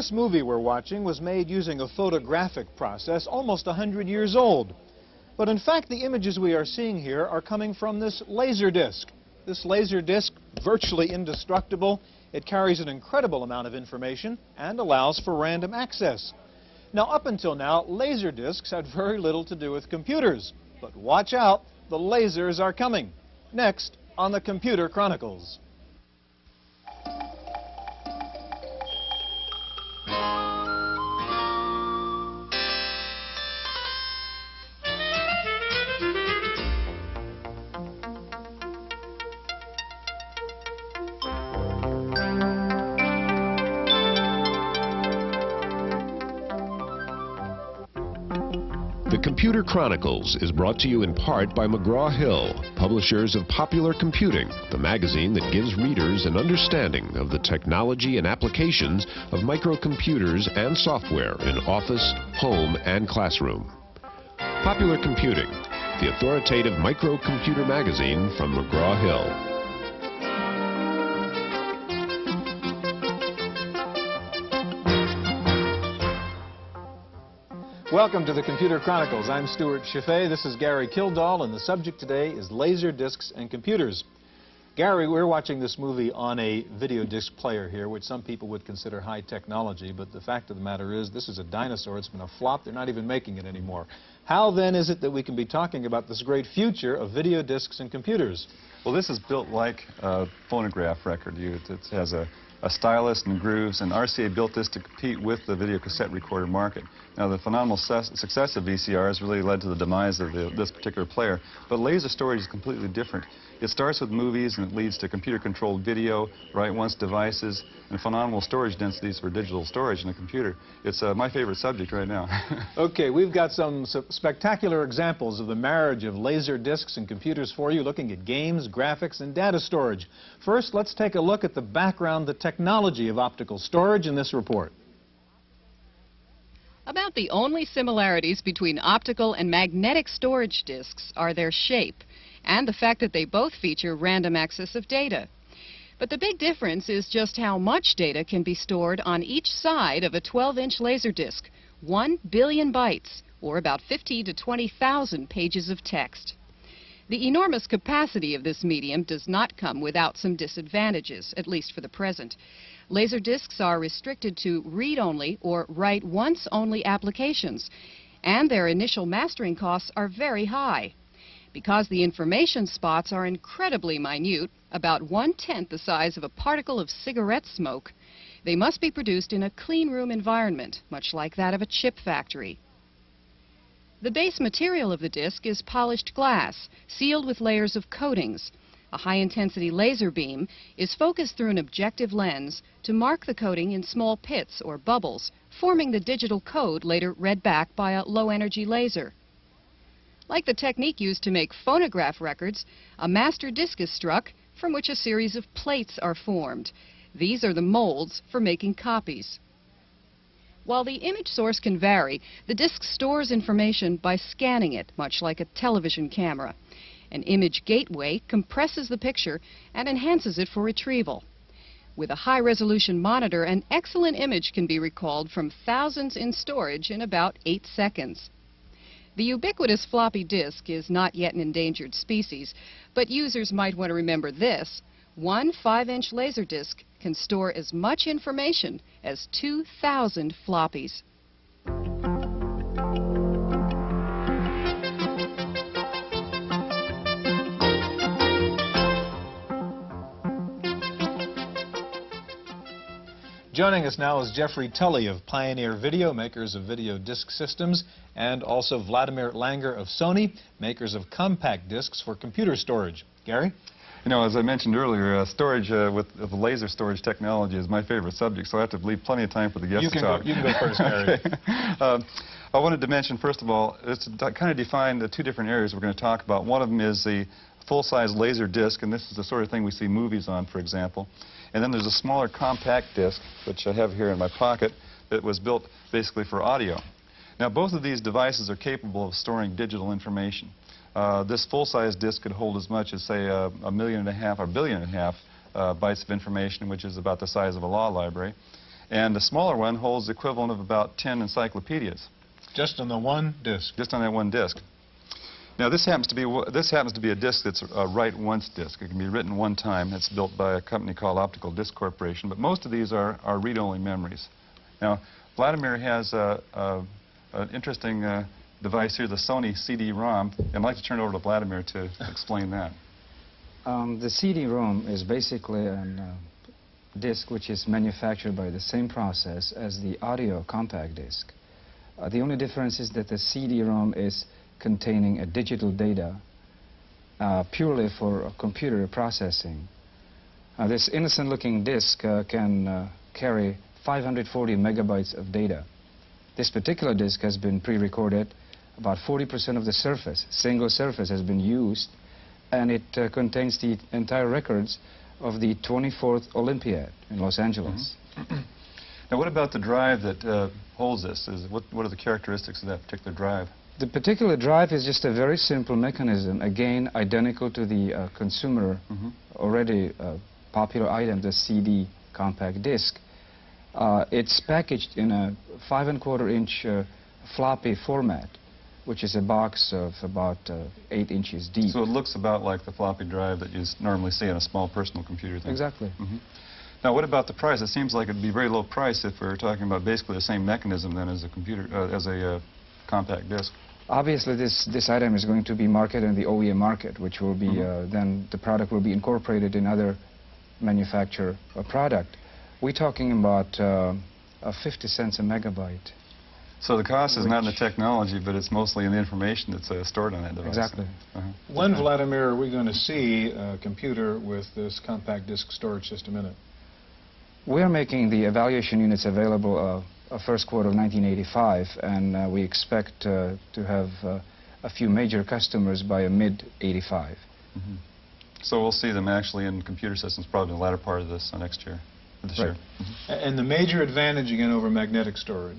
This movie we're watching was made using a photographic process almost 100 years old. But in fact, the images we are seeing here are coming from this laser disc. This laser disc, virtually indestructible, it carries an incredible amount of information and allows for random access. Now, up until now, laser discs had very little to do with computers. But watch out, the lasers are coming. Next on the Computer Chronicles. The Computer Chronicles is brought to you in part by McGraw-Hill, publishers of Popular Computing, the magazine that gives readers an understanding of the technology and applications of microcomputers and software in office, home, and classroom. Popular Computing, the authoritative microcomputer magazine from McGraw-Hill. Welcome to the Computer Chronicles. I'm Stuart Chaffee. This is Gary Kildall, and the subject today is laser discs and computers. Gary, we're watching this movie on a video disc player here, which some people would consider high technology, but the fact of the matter is this is a dinosaur. It's been a flop. They're not even making it anymore. How then is it that we can be talking about this great future of video discs and computers? Well, this is built like a phonograph record. It has a stylus and grooves, and RCA built this to compete with the video cassette recorder market. Now, the phenomenal success of VCRs really led to the demise of this particular player, but laser storage is completely different. It starts with movies and it leads to computer-controlled video, write-once devices, and phenomenal storage densities for digital storage in a computer. It's my favorite subject right now. Okay, we've got some spectacular examples of the marriage of laser discs and computers for you, looking at games, graphics, and data storage. First, let's take a look at the background, the technology of optical storage in this report. About the only similarities between optical and magnetic storage disks are their shape and the fact that they both feature random access of data. But the big difference is just how much data can be stored on each side of a 12-inch laser disc, 1 billion bytes, or about 50 to 20,000 pages of text. The enormous capacity of this medium does not come without some disadvantages, at least for the present. Laser discs are restricted to read-only or write-once-only applications, and their initial mastering costs are very high. Because the information spots are incredibly minute, about 1/10 the size of a particle of cigarette smoke, they must be produced in a clean room environment, much like that of a chip factory. The base material of the disc is polished glass, sealed with layers of coatings. A high-intensity laser beam is focused through an objective lens to mark the coating in small pits or bubbles, forming the digital code later read back by a low-energy laser. Like the technique used to make phonograph records, a master disc is struck from which a series of plates are formed. These are the molds for making copies. While the image source can vary, the disc stores information by scanning it, much like a television camera. An image gateway compresses the picture and enhances it for retrieval. With a high-resolution monitor, an excellent image can be recalled from thousands in storage in about 8 seconds. The ubiquitous floppy disk is not yet an endangered species, but users might want to remember this. One 5-inch laser disc can store as much information as 2,000 floppies. Joining us now is Jeffrey Tully of Pioneer Video, makers of video disc systems, and also Vladimir Langer of Sony, makers of compact discs for computer storage. Gary? You know, as I mentioned earlier, storage with laser storage technology is my favorite subject, so I have to leave plenty of time for the guests to talk. You can go first, Gary. Okay. I wanted to mention, first of all, it's to kind of define the two different areas we're going to talk about. One of them is the full-size laser disc, and this is the sort of thing we see movies on, for example. And then there's a smaller compact disc, which I have here in my pocket, that was built basically for audio. Now, both of these devices are capable of storing digital information. This full-size disc could hold as much as, say, 1.5 million or 1.5 billion bytes of information, which is about the size of a law library. And the smaller one holds the equivalent of about 10 encyclopedias. Just on the one disc. Just on that one disc. Now this happens to be a disc that's a write-once disc. It can be written one time. It's built by a company called Optical Disc Corporation. But most of these are read-only memories. Now Vladimir has an interesting device here, the Sony CD-ROM. And I'd like to turn it over to Vladimir to explain that. The CD-ROM is basically a disc which is manufactured by the same process as the audio compact disc. The only difference is that the CD-ROM is containing a digital data purely for computer processing. This innocent-looking disc can carry 540 megabytes of data. This particular disc has been pre-recorded. About 40% of the surface, single surface, has been used, and it contains the entire records of the 24th Olympiad in Los Angeles. Mm-hmm. Now, what about the drive that holds this? What are the characteristics of that particular drive? The particular drive is just a very simple mechanism, again identical to the consumer already popular item, the CD compact disc. It's packaged in a 5 1/4-inch floppy format, which is a box of about 8 inches deep. So it looks about like the floppy drive that you normally see on a small personal computer thing. Exactly. Now, what about the price? It seems like it'd be very low price if we're talking about basically the same mechanism then as a computer, as a compact disc. Obviously, this item is going to be marketed in the OEM market, which will be then the product will be incorporated in other manufacturer product. We're talking about 50 cents a megabyte. So the cost is not in the technology, but it's mostly in the information that's stored on that device. Exactly. When, Vladimir, are we going to see a computer with this compact disc storage system in it? We are making the evaluation units available first quarter of 1985, and we expect to have a few major customers by mid-85. So we'll see them actually in computer systems probably in the latter part of this next year. Year. And the major advantage, again, over magnetic storage?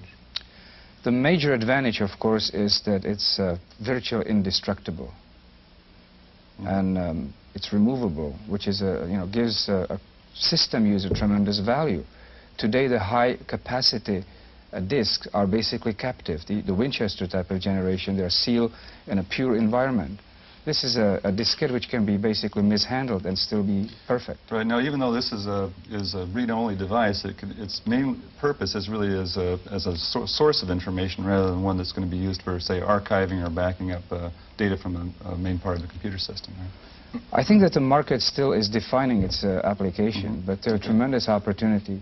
The major advantage, of course, is that it's virtually indestructible, and it's removable, which is gives a system user tremendous value. Today, the high-capacity discs are basically captive. The Winchester type of generation, they're sealed in a pure environment. This is a diskette which can be basically mishandled and still be perfect. Right. Now, even though this is a read-only device, its main purpose is really as a source of information rather than one that's going to be used for, say, archiving or backing up data from a main part of the computer system. Right? I think that the market still is defining its application, but there's a tremendous opportunity.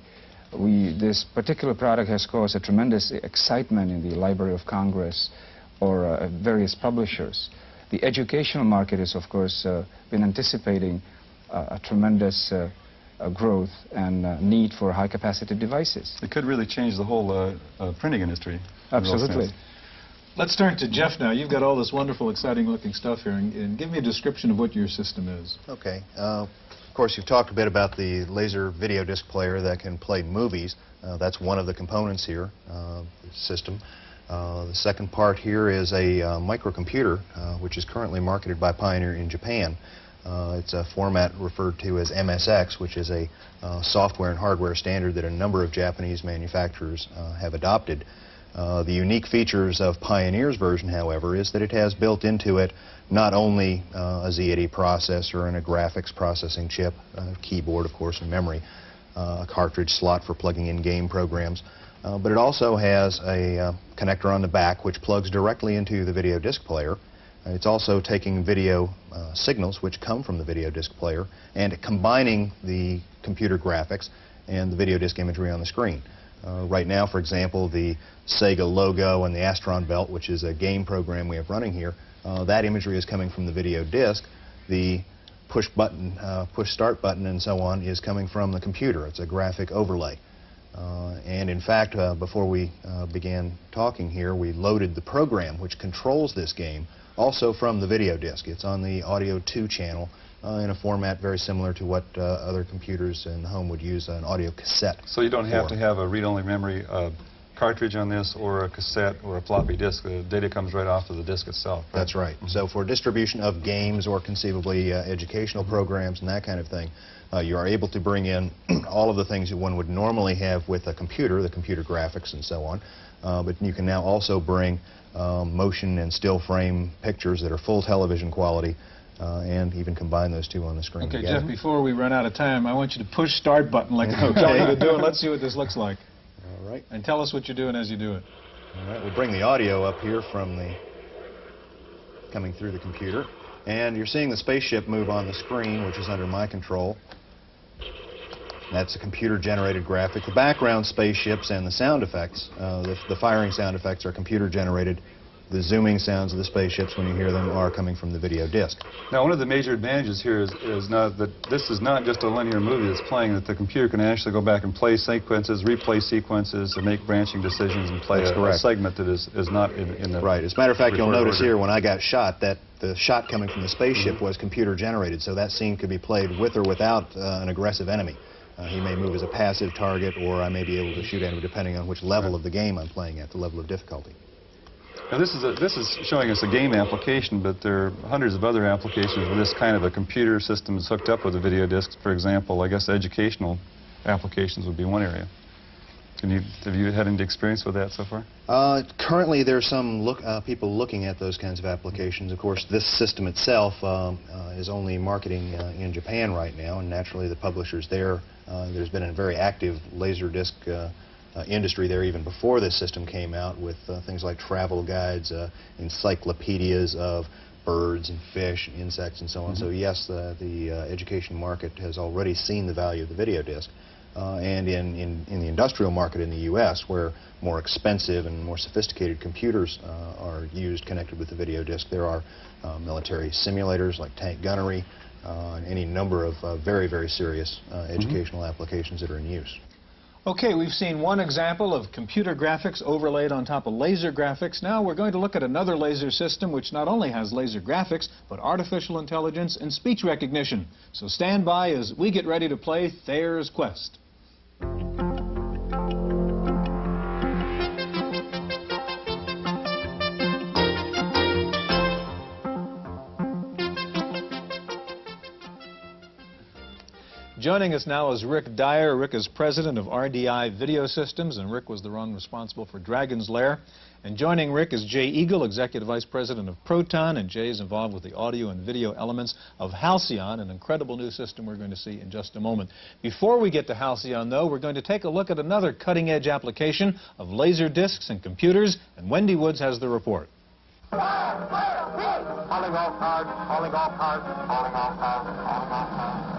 This particular product has caused a tremendous excitement in the Library of Congress or various publishers. The educational market is, of course, been anticipating a tremendous growth and need for high-capacity devices. It could really change the whole printing industry. Absolutely. Let's turn to Jeff now. You've got all this wonderful, exciting-looking stuff here, and give me a description of what your system is. Okay. Of course, you've talked a bit about the laser video disc player that can play movies. That's one of the components here, the system. The second part here is a microcomputer, which is currently marketed by Pioneer in Japan. It's a format referred to as MSX, which is a software and hardware standard that a number of Japanese manufacturers have adopted. The unique features of Pioneer's version, however, is that it has built into it not only a Z80 processor and a graphics processing chip, a keyboard, of course, and memory, a cartridge slot for plugging in game programs, but it also has a connector on the back which plugs directly into the video disc player. It's also taking video signals which come from the video disc player and combining the computer graphics and the video disc imagery on the screen. Right now, for example, the Sega logo and the Astron belt, which is a game program we have running here, that imagery is coming from the video disc. The push button, push start button and so on is coming from the computer. It's a graphic overlay. And in fact, before we began talking here, we loaded the program which controls this game also from the video disc. It's on the Audio 2 channel in a format very similar to what other computers in the home would use an audio cassette. So you don't have to have a read-only memory cartridge on this or a cassette or a floppy disk. The data comes right off of the disk itself. Right? That's right. So for distribution of games or conceivably educational programs and that kind of thing, you are able to bring in all of the things that one would normally have with a computer, the computer graphics and so on, but you can now also bring motion and still frame pictures that are full television quality and even combine those two on the screen Okay, together. Jeff, before we run out of time, I want you to push start button like I was telling you to do, and let's see what this looks like. All right. And tell us what you're doing as you do it. All right, we'll bring the audio up here from the coming through the computer, and you're seeing the spaceship move on the screen, which is under my control. That's a computer-generated graphic. The background spaceships and the sound effects, the firing sound effects are computer-generated. The zooming sounds of the spaceships, when you hear them, are coming from the video disc. Now, one of the major advantages here is not that this is not just a linear movie that's playing, that the computer can actually go back and play sequences, replay sequences, and make branching decisions and play a segment that is not in the... Right. As a matter of fact, you'll notice order. here when I got shot that the shot coming from the spaceship was computer-generated, so that scene could be played with or without an aggressive enemy. He may move as a passive target, or I may be able to shoot at him depending on which level of the game I'm playing at, the level of difficulty. Now, this is showing us a game application, but there are hundreds of other applications where this kind of a computer system is hooked up with a video disc. For example, I guess educational applications would be one area. Have you had any experience with that so far? Currently, there's some people looking at those kinds of applications. Of course, this system itself is only marketing in Japan right now, and naturally the publishers there, there's been a very active Laserdisc industry there even before this system came out, with things like travel guides, encyclopedias of birds and fish and insects and so on. So yes, the education market has already seen the value of the video disc. And in the industrial market in the U.S., where more expensive and more sophisticated computers are used connected with the video disc, there are military simulators like tank gunnery and any number of very, very serious educational applications that are in use. Okay, we've seen one example of computer graphics overlaid on top of laser graphics. Now we're going to look at another laser system which not only has laser graphics, but artificial intelligence and speech recognition. So stand by as we get ready to play Thayer's Quest. Joining us now is Rick Dyer. Rick is president of RDI Video Systems, and Rick was the one responsible for Dragon's Lair. And joining Rick is Jay Eagle, executive vice president of Proton, and Jay is involved with the audio and video elements of Halcyon, an incredible new system we're going to see in just a moment. Before we get to Halcyon, though, we're going to take a look at another cutting-edge application of laser discs and computers, and Wendy Woods has the report. Calling all cards, calling all cards, calling all cards, calling all cards.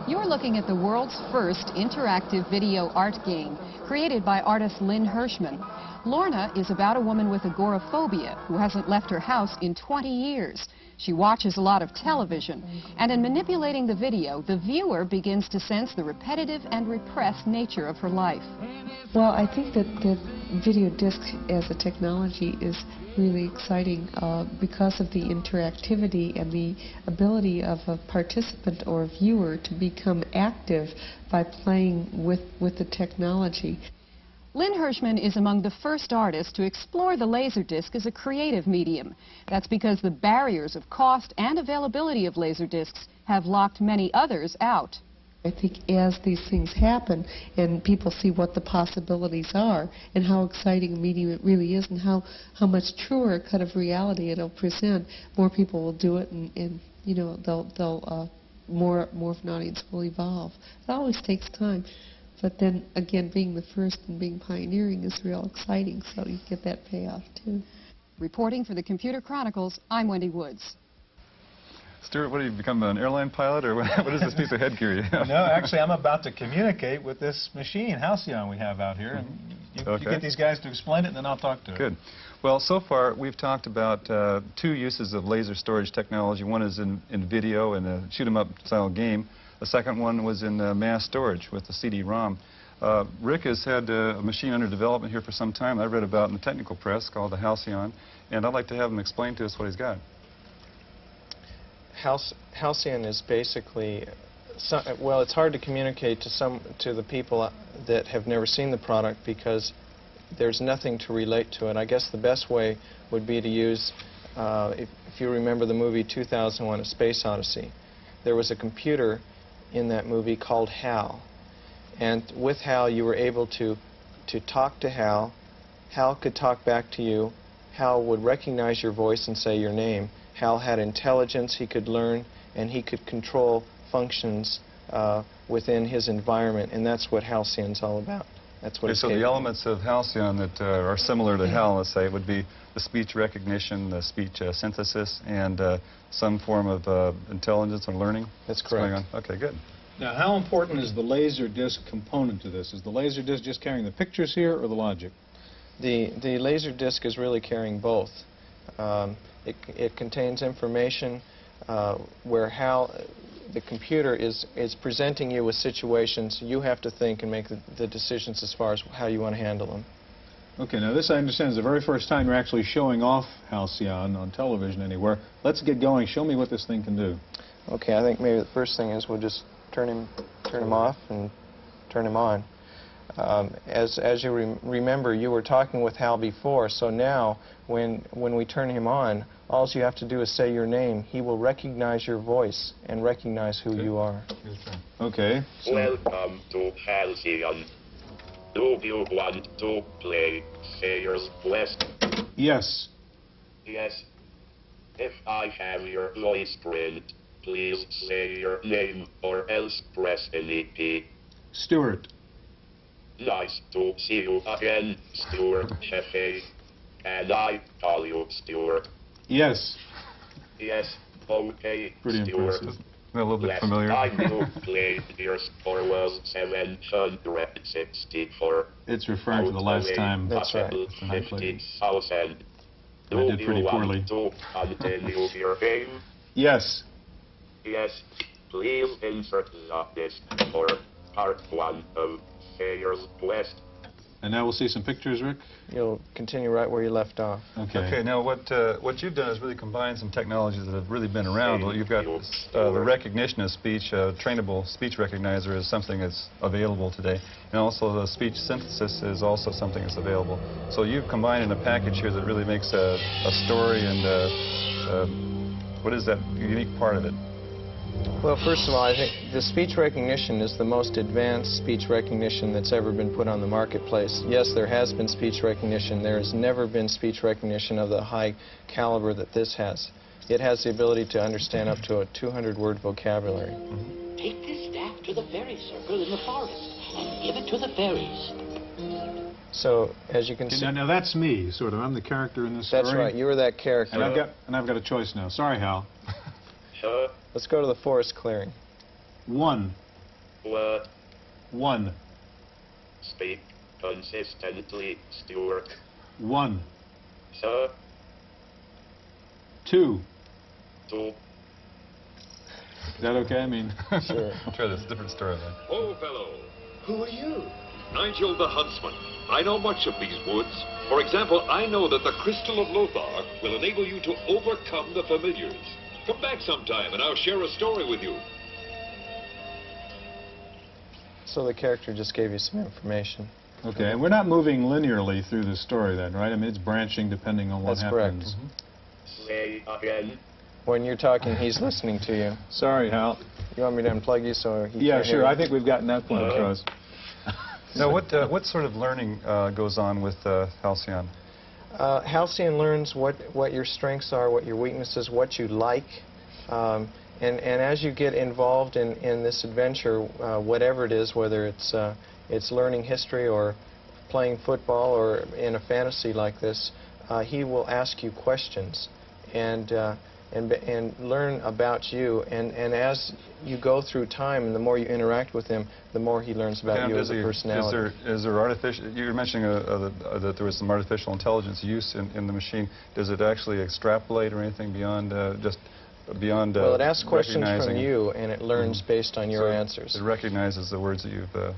You're looking at the world's first interactive video art game, created by artist Lynn Hirschman. Lorna is about a woman with agoraphobia who hasn't left her house in 20 years. She watches a lot of television, and in manipulating the video, the viewer begins to sense the repetitive and repressed nature of her life. Well, I think that video discs as a technology is really exciting because of the interactivity and the ability of a participant or a viewer to become active by playing with the technology. Lynn Hirschman is among the first artists to explore the Laserdisc as a creative medium. That's because the barriers of cost and availability of Laserdiscs have locked many others out. I think as these things happen and people see what the possibilities are and how exciting a medium it really is and how much truer a cut of reality it'll present, more people will do it, and you know, more of an audience will evolve. It always takes time. But then, again, being the first and being pioneering is real exciting, so you get that payoff, too. Reporting for the Computer Chronicles, I'm Wendy Woods. Stuart, what, have you become an airline pilot, or what is this piece of headgear you have? No, actually, I'm about to communicate with this machine, Halcyon, we have out here. And you get these guys to explain it, and then I'll talk to it. Good. Well, so far, we've talked about two uses of laser storage technology. One is in video, in a shoot-'em-up style game. The second one was in mass storage with the CD-ROM. Rick has had a machine under development here for some time I've read about in the technical press called the Halcyon, and I'd like to have him explain to us what he's got. Halcyon is basically, well, it's hard to communicate to the people that have never seen the product, because there's nothing to relate to it. I guess the best way would be to use, if you remember the movie 2001: A Space Odyssey, there was a computer in that movie called HAL. And with HAL, you were able to talk to HAL. HAL could talk back to you. HAL would recognize your voice and say your name. HAL had intelligence, he could learn, and he could control functions within his environment, and that's what Halcyon's all about. That's what it's so the capable. elements of Halcyon that are similar to HAL, let's say, would be the speech recognition, the speech synthesis, and some form of intelligence or learning? That's going correct. on? Okay, good. Now, how important is the laser disc component to this? Is the laser disc just carrying the pictures here or the logic? The laser disc is really carrying both. It contains information where the computer is presenting you with situations. You have to think and make the decisions as far as how you want to handle them. Okay, now this I understand is the very first time you're actually showing off Halcyon on television anywhere. Let's get going. Show me what this thing can do. Okay, I think maybe the first thing is we'll just turn him off and turn him on. As you remember, you were talking with Hal before, so now when we turn him on, all you have to do is say your name. He will recognize your voice and recognize who you are. Okay. So welcome to Halcyon. Do you want to play Sayer's Quest? yes. Yes. If I have your voice print, please say your name or else press any key. Stuart. Nice to see you again, Stuart Hefe. And I call you Stuart. Yes. Yes, okay, Pretty Stuart. impressive. A little bit Last familiar. time you played your score was 764. It's referring to the last time. That's right. 50,000. I did pretty poorly. Do you want to continue your game? Yes. Yes. Please insert the disc for part 1 of Sayer's Quest. And now we'll see some pictures, Rick. You'll continue right where you left off. Okay, now what you've done is really combine some technologies that have really been around. Well, you've got the recognition of speech, trainable speech recognizer is something that's available today, and also the speech synthesis is also something that's available. So you've combined in a package here that really makes a story and what is that unique part of it? Well, first of all, I think the speech recognition is the most advanced speech recognition that's ever been put on the marketplace. Yes, there has been speech recognition. There has never been speech recognition of the high caliber that this has. It has the ability to understand up to a 200-word vocabulary. Take this staff to the fairy circle in the forest and give it to the fairies. So, as you can see... Now that's me, sort of. I'm the character in this story. That's right. You were that character. And I've got a choice now. Sorry, Hal. Let's go to the forest clearing. 1. What? 1. Speak consistently, Stuart. 1. Sir. 2. 2. Is that okay? I mean... Sure. Sure, that's a different story then. Oh, fellow. Who are you? Nigel the Huntsman. I know much of these woods. For example, I know that the Crystal of Lothar will enable you to overcome the familiars. Come back sometime and I'll share a story with you. So the character just gave you some information. Okay, and we're not moving linearly through the story then, right? I mean, it's branching depending on what That's happens. correct. Say again. When you're talking, he's listening to you. Sorry, Hal. You want me to unplug you so he Yeah, can't hear sure. you? I think we've gotten that point across. Now, what sort of learning goes on with Halcyon? Halcyon learns what your strengths are, what your weaknesses, what you like. And as you get involved in this adventure, whatever it is, whether it's learning history or playing football or in a fantasy like this, he will ask you questions and learn about you. And as you go through time and the more you interact with him, the more he learns about you as a personality. Is there artificial, you were mentioning that there was some artificial intelligence use in the machine. Does it actually extrapolate or anything beyond Well, it asks questions from recognizing- you and it learns based on your answers. It recognizes the words that you've...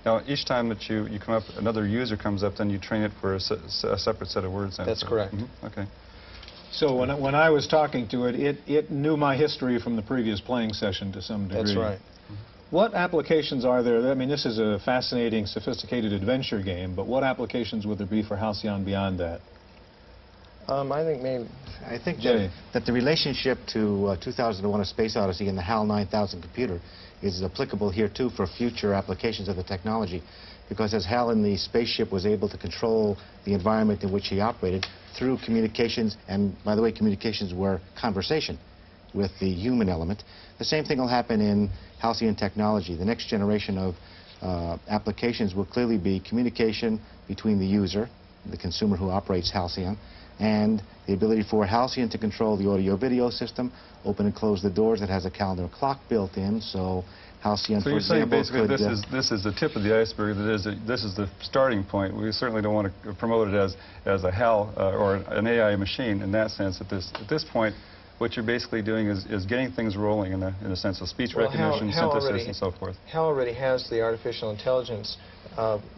Now, each time that you come up, another user comes up, then you train it for a separate set of words. Then, That's correct. Okay. So when I was talking to it, it knew my history from the previous playing session to some degree. That's right. What applications are there? I mean, this is a fascinating, sophisticated adventure game, but what applications would there be for Halcyon beyond that? I think that the relationship to 2001: A Space Odyssey and the HAL 9000 computer is applicable here too for future applications of the technology, because as HAL in the spaceship was able to control the environment in which he operated through communications, and by the way, communications were conversation with the human element, the same thing will happen in Halcyon technology. The next generation of applications will clearly be communication between the user, the consumer who operates Halcyon, and the ability for Halcyon to control the audio-video system, open and close the doors. It has a calendar clock built in, so Halcyon, for example, saying basically this is the tip of the iceberg. This is the starting point. We certainly don't want to promote it as a HAL or an AI machine in that sense. At this point, what you're basically doing is getting things rolling in a sense of speech recognition, synthesis, and so forth. HAL already has the artificial intelligence.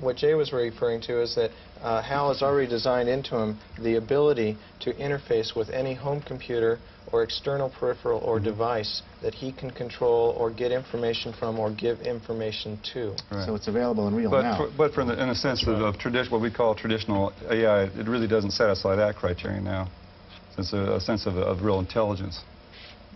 What Jay was referring to is that HAL has already designed into him the ability to interface with any home computer or external peripheral or device that he can control or get information from or give information to. Right. So it's available in real now. But in a sense of what we call traditional AI, it really doesn't satisfy that criterion now. It's a sense of real intelligence.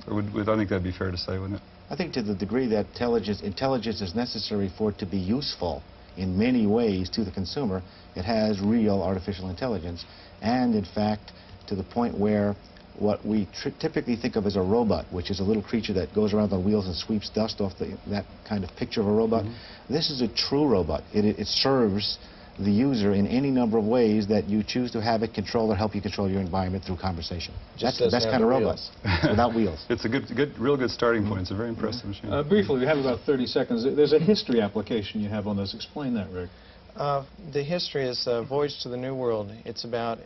I think that'd be fair to say, wouldn't it? I think to the degree that intelligence is necessary for it to be useful in many ways to the consumer, it has real artificial intelligence. And in fact, to the point where what we typically think of as a robot, which is a little creature that goes around on wheels and sweeps dust off that kind of picture of a robot, this is a true robot. It serves the user in any number of ways that you choose to have it control or help you control your environment through conversation. That's the best kind of robot, without wheels. It's a real good starting point. It's a very impressive machine. Briefly, we have about 30 seconds. There's a history application you have on this. Explain that, Rick. The history is Voyage to the New World. It's about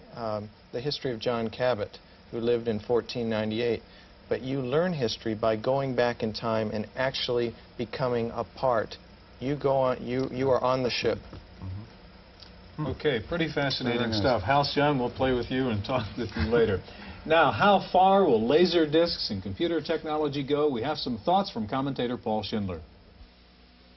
the history of John Cabot, who lived in 1498. But you learn history by going back in time and actually becoming a part. You go on. You are on the ship. Okay, pretty fascinating stuff. Halcyon, we'll play with you and talk with you later. Now, how far will laser discs and computer technology go? We have some thoughts from commentator Paul Schindler.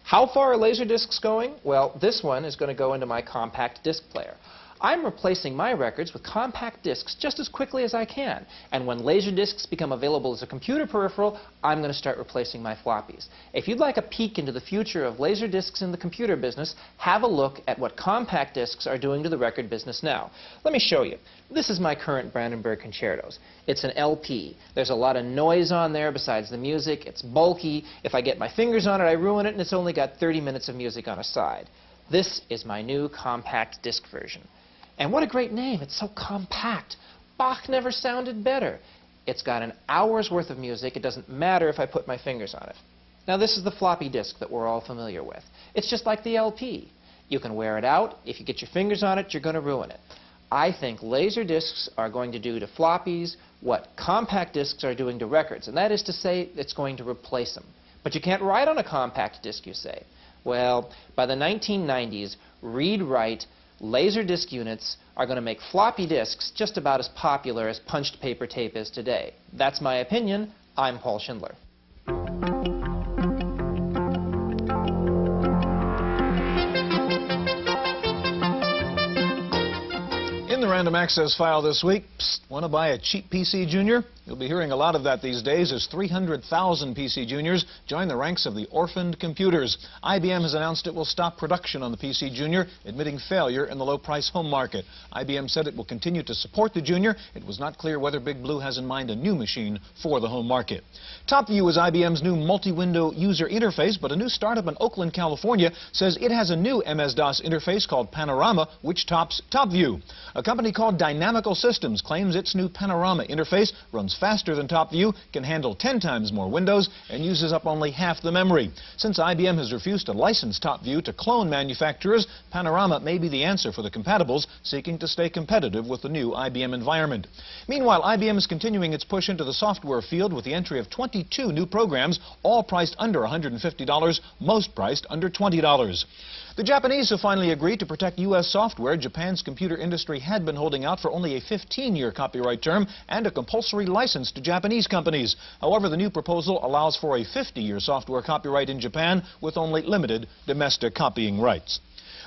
How far are laser discs going? Well, this one is going to go into my compact disc player. I'm replacing my records with compact discs just as quickly as I can. And when laser discs become available as a computer peripheral, I'm going to start replacing my floppies. If you'd like a peek into the future of laser discs in the computer business, have a look at what compact discs are doing to the record business now. Let me show you. This is my current Brandenburg Concertos. It's an LP. There's a lot of noise on there besides the music. It's bulky. If I get my fingers on it, I ruin it, and it's only got 30 minutes of music on a side. This is my new compact disc version. And what a great name. It's so compact. Bach never sounded better. It's got an hour's worth of music. It doesn't matter if I put my fingers on it. Now, this is the floppy disk that we're all familiar with. It's just like the LP. You can wear it out. If you get your fingers on it, you're going to ruin it. I think laser discs are going to do to floppies what compact discs are doing to records, and that is to say it's going to replace them. But you can't write on a compact disc, you say. Well, by the 1990s, read-write laser disc units are going to make floppy disks just about as popular as punched paper tape is today. That's my opinion. I'm Paul Schindler. In the Random Access file this week, want to buy a cheap PC Junior? You'll be hearing a lot of that these days as 300,000 PC Juniors join the ranks of the orphaned computers. IBM has announced it will stop production on the PC Junior, admitting failure in the low-price home market. IBM said it will continue to support the Junior. It was not clear whether Big Blue has in mind a new machine for the home market. TopView is IBM's new multi-window user interface, but a new startup in Oakland, California says it has a new MS-DOS interface called Panorama, which tops TopView. A company called Dynamical Systems claims its new Panorama interface runs faster than TopView, can handle 10 times more windows, and uses up only half the memory. Since IBM has refused to license TopView to clone manufacturers, Panorama may be the answer for the compatibles seeking to stay competitive with the new IBM environment. Meanwhile, IBM is continuing its push into the software field with the entry of 22 new programs, all priced under $150, most priced under $20. The Japanese have finally agreed to protect U.S. software Japan's computer industry had been holding out for only a 15-year copyright term and a compulsory license to Japanese companies. However, the new proposal allows for a 50-year software copyright in Japan with only limited domestic copying rights.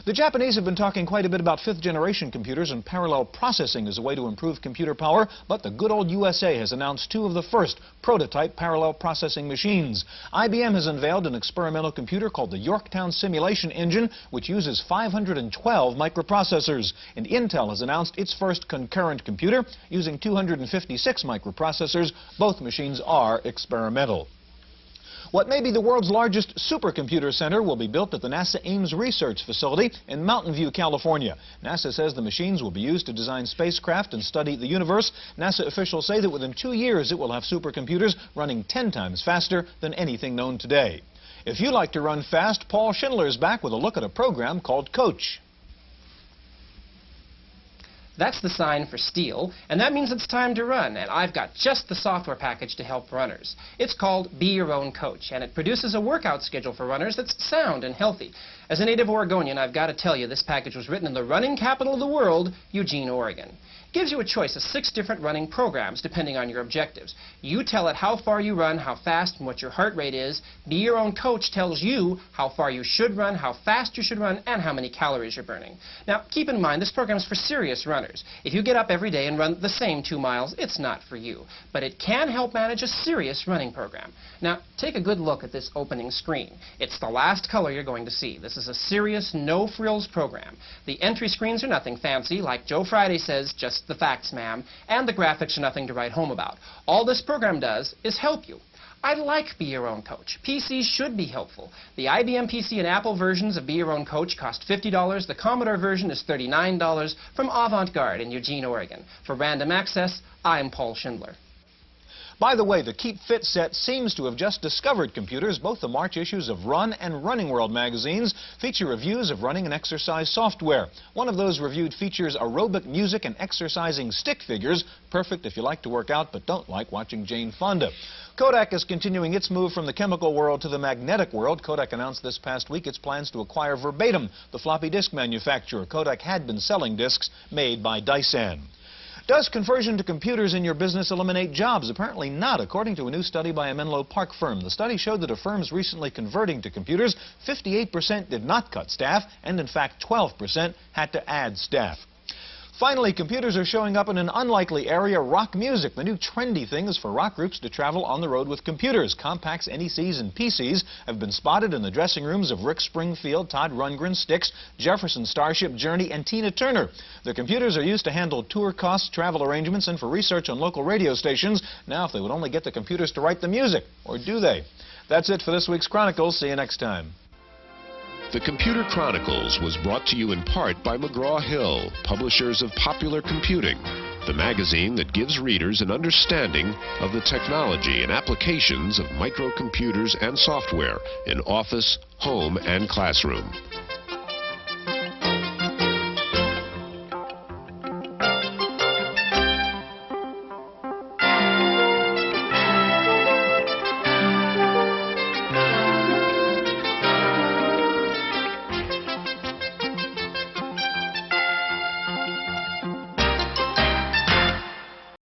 The Japanese have been talking quite a bit about fifth-generation computers and parallel processing as a way to improve computer power, but the good old USA has announced two of the first prototype parallel processing machines. IBM has unveiled an experimental computer called the Yorktown Simulation Engine, which uses 512 microprocessors, and Intel has announced its first concurrent computer using 256 microprocessors. Both machines are experimental. What may be the world's largest supercomputer center will be built at the NASA Ames Research Facility in Mountain View, California. NASA says the machines will be used to design spacecraft and study the universe. NASA officials say that within 2 years it will have supercomputers running 10 times faster than anything known today. If you like to run fast, Paul Schindler is back with a look at a program called Coach. That's the sign for steel, and that means it's time to run, and I've got just the software package to help runners. It's called Be Your Own Coach, and it produces a workout schedule for runners that's sound and healthy. As a native Oregonian, I've got to tell you this package was written in the running capital of the world, Eugene, Oregon. It gives you a choice of 6 different running programs depending on your objectives. You tell it how far you run, how fast, and what your heart rate is. Be Your Own Coach tells you how far you should run, how fast you should run, and how many calories you're burning. Now, keep in mind, this program's for serious runners. If you get up every day and run the same 2 miles, it's not for you. But it can help manage a serious running program. Now, take a good look at this opening screen. It's the last color you're going to see. This is a serious, no-frills program. The entry screens are nothing fancy, like Joe Friday says, just the facts, ma'am, and the graphics are nothing to write home about. All this program does is help you. I like Be Your Own Coach. PCs should be helpful. The IBM PC and Apple versions of Be Your Own Coach cost $50. The Commodore version is $39 from Avant-Garde in Eugene, Oregon. For Random Access, I'm Paul Schindler. By the way, the Keep Fit set seems to have just discovered computers. Both the March issues of Run and Running World magazines feature reviews of running and exercise software. One of those reviewed features aerobic music and exercising stick figures, perfect if you like to work out but don't like watching Jane Fonda. Kodak is continuing its move from the chemical world to the magnetic world. Kodak announced this past week its plans to acquire Verbatim, the floppy disk manufacturer. Kodak had been selling disks made by Dyson. Does conversion to computers in your business eliminate jobs? Apparently not, according to a new study by a Menlo Park firm. The study showed that of firms recently converting to computers, 58% did not cut staff, and in fact 12% had to add staff. Finally, computers are showing up in an unlikely area, rock music. The new trendy thing is for rock groups to travel on the road with computers. Compacts, NECs, and PCs have been spotted in the dressing rooms of Rick Springfield, Todd Rundgren, Styx, Jefferson Starship, Journey, and Tina Turner. The computers are used to handle tour costs, travel arrangements, and for research on local radio stations. Now, if they would only get the computers to write the music, or do they? That's it for this week's Chronicles. See you next time. The Computer Chronicles was brought to you in part by McGraw-Hill, publishers of Popular Computing, the magazine that gives readers an understanding of the technology and applications of microcomputers and software in office, home, and classroom.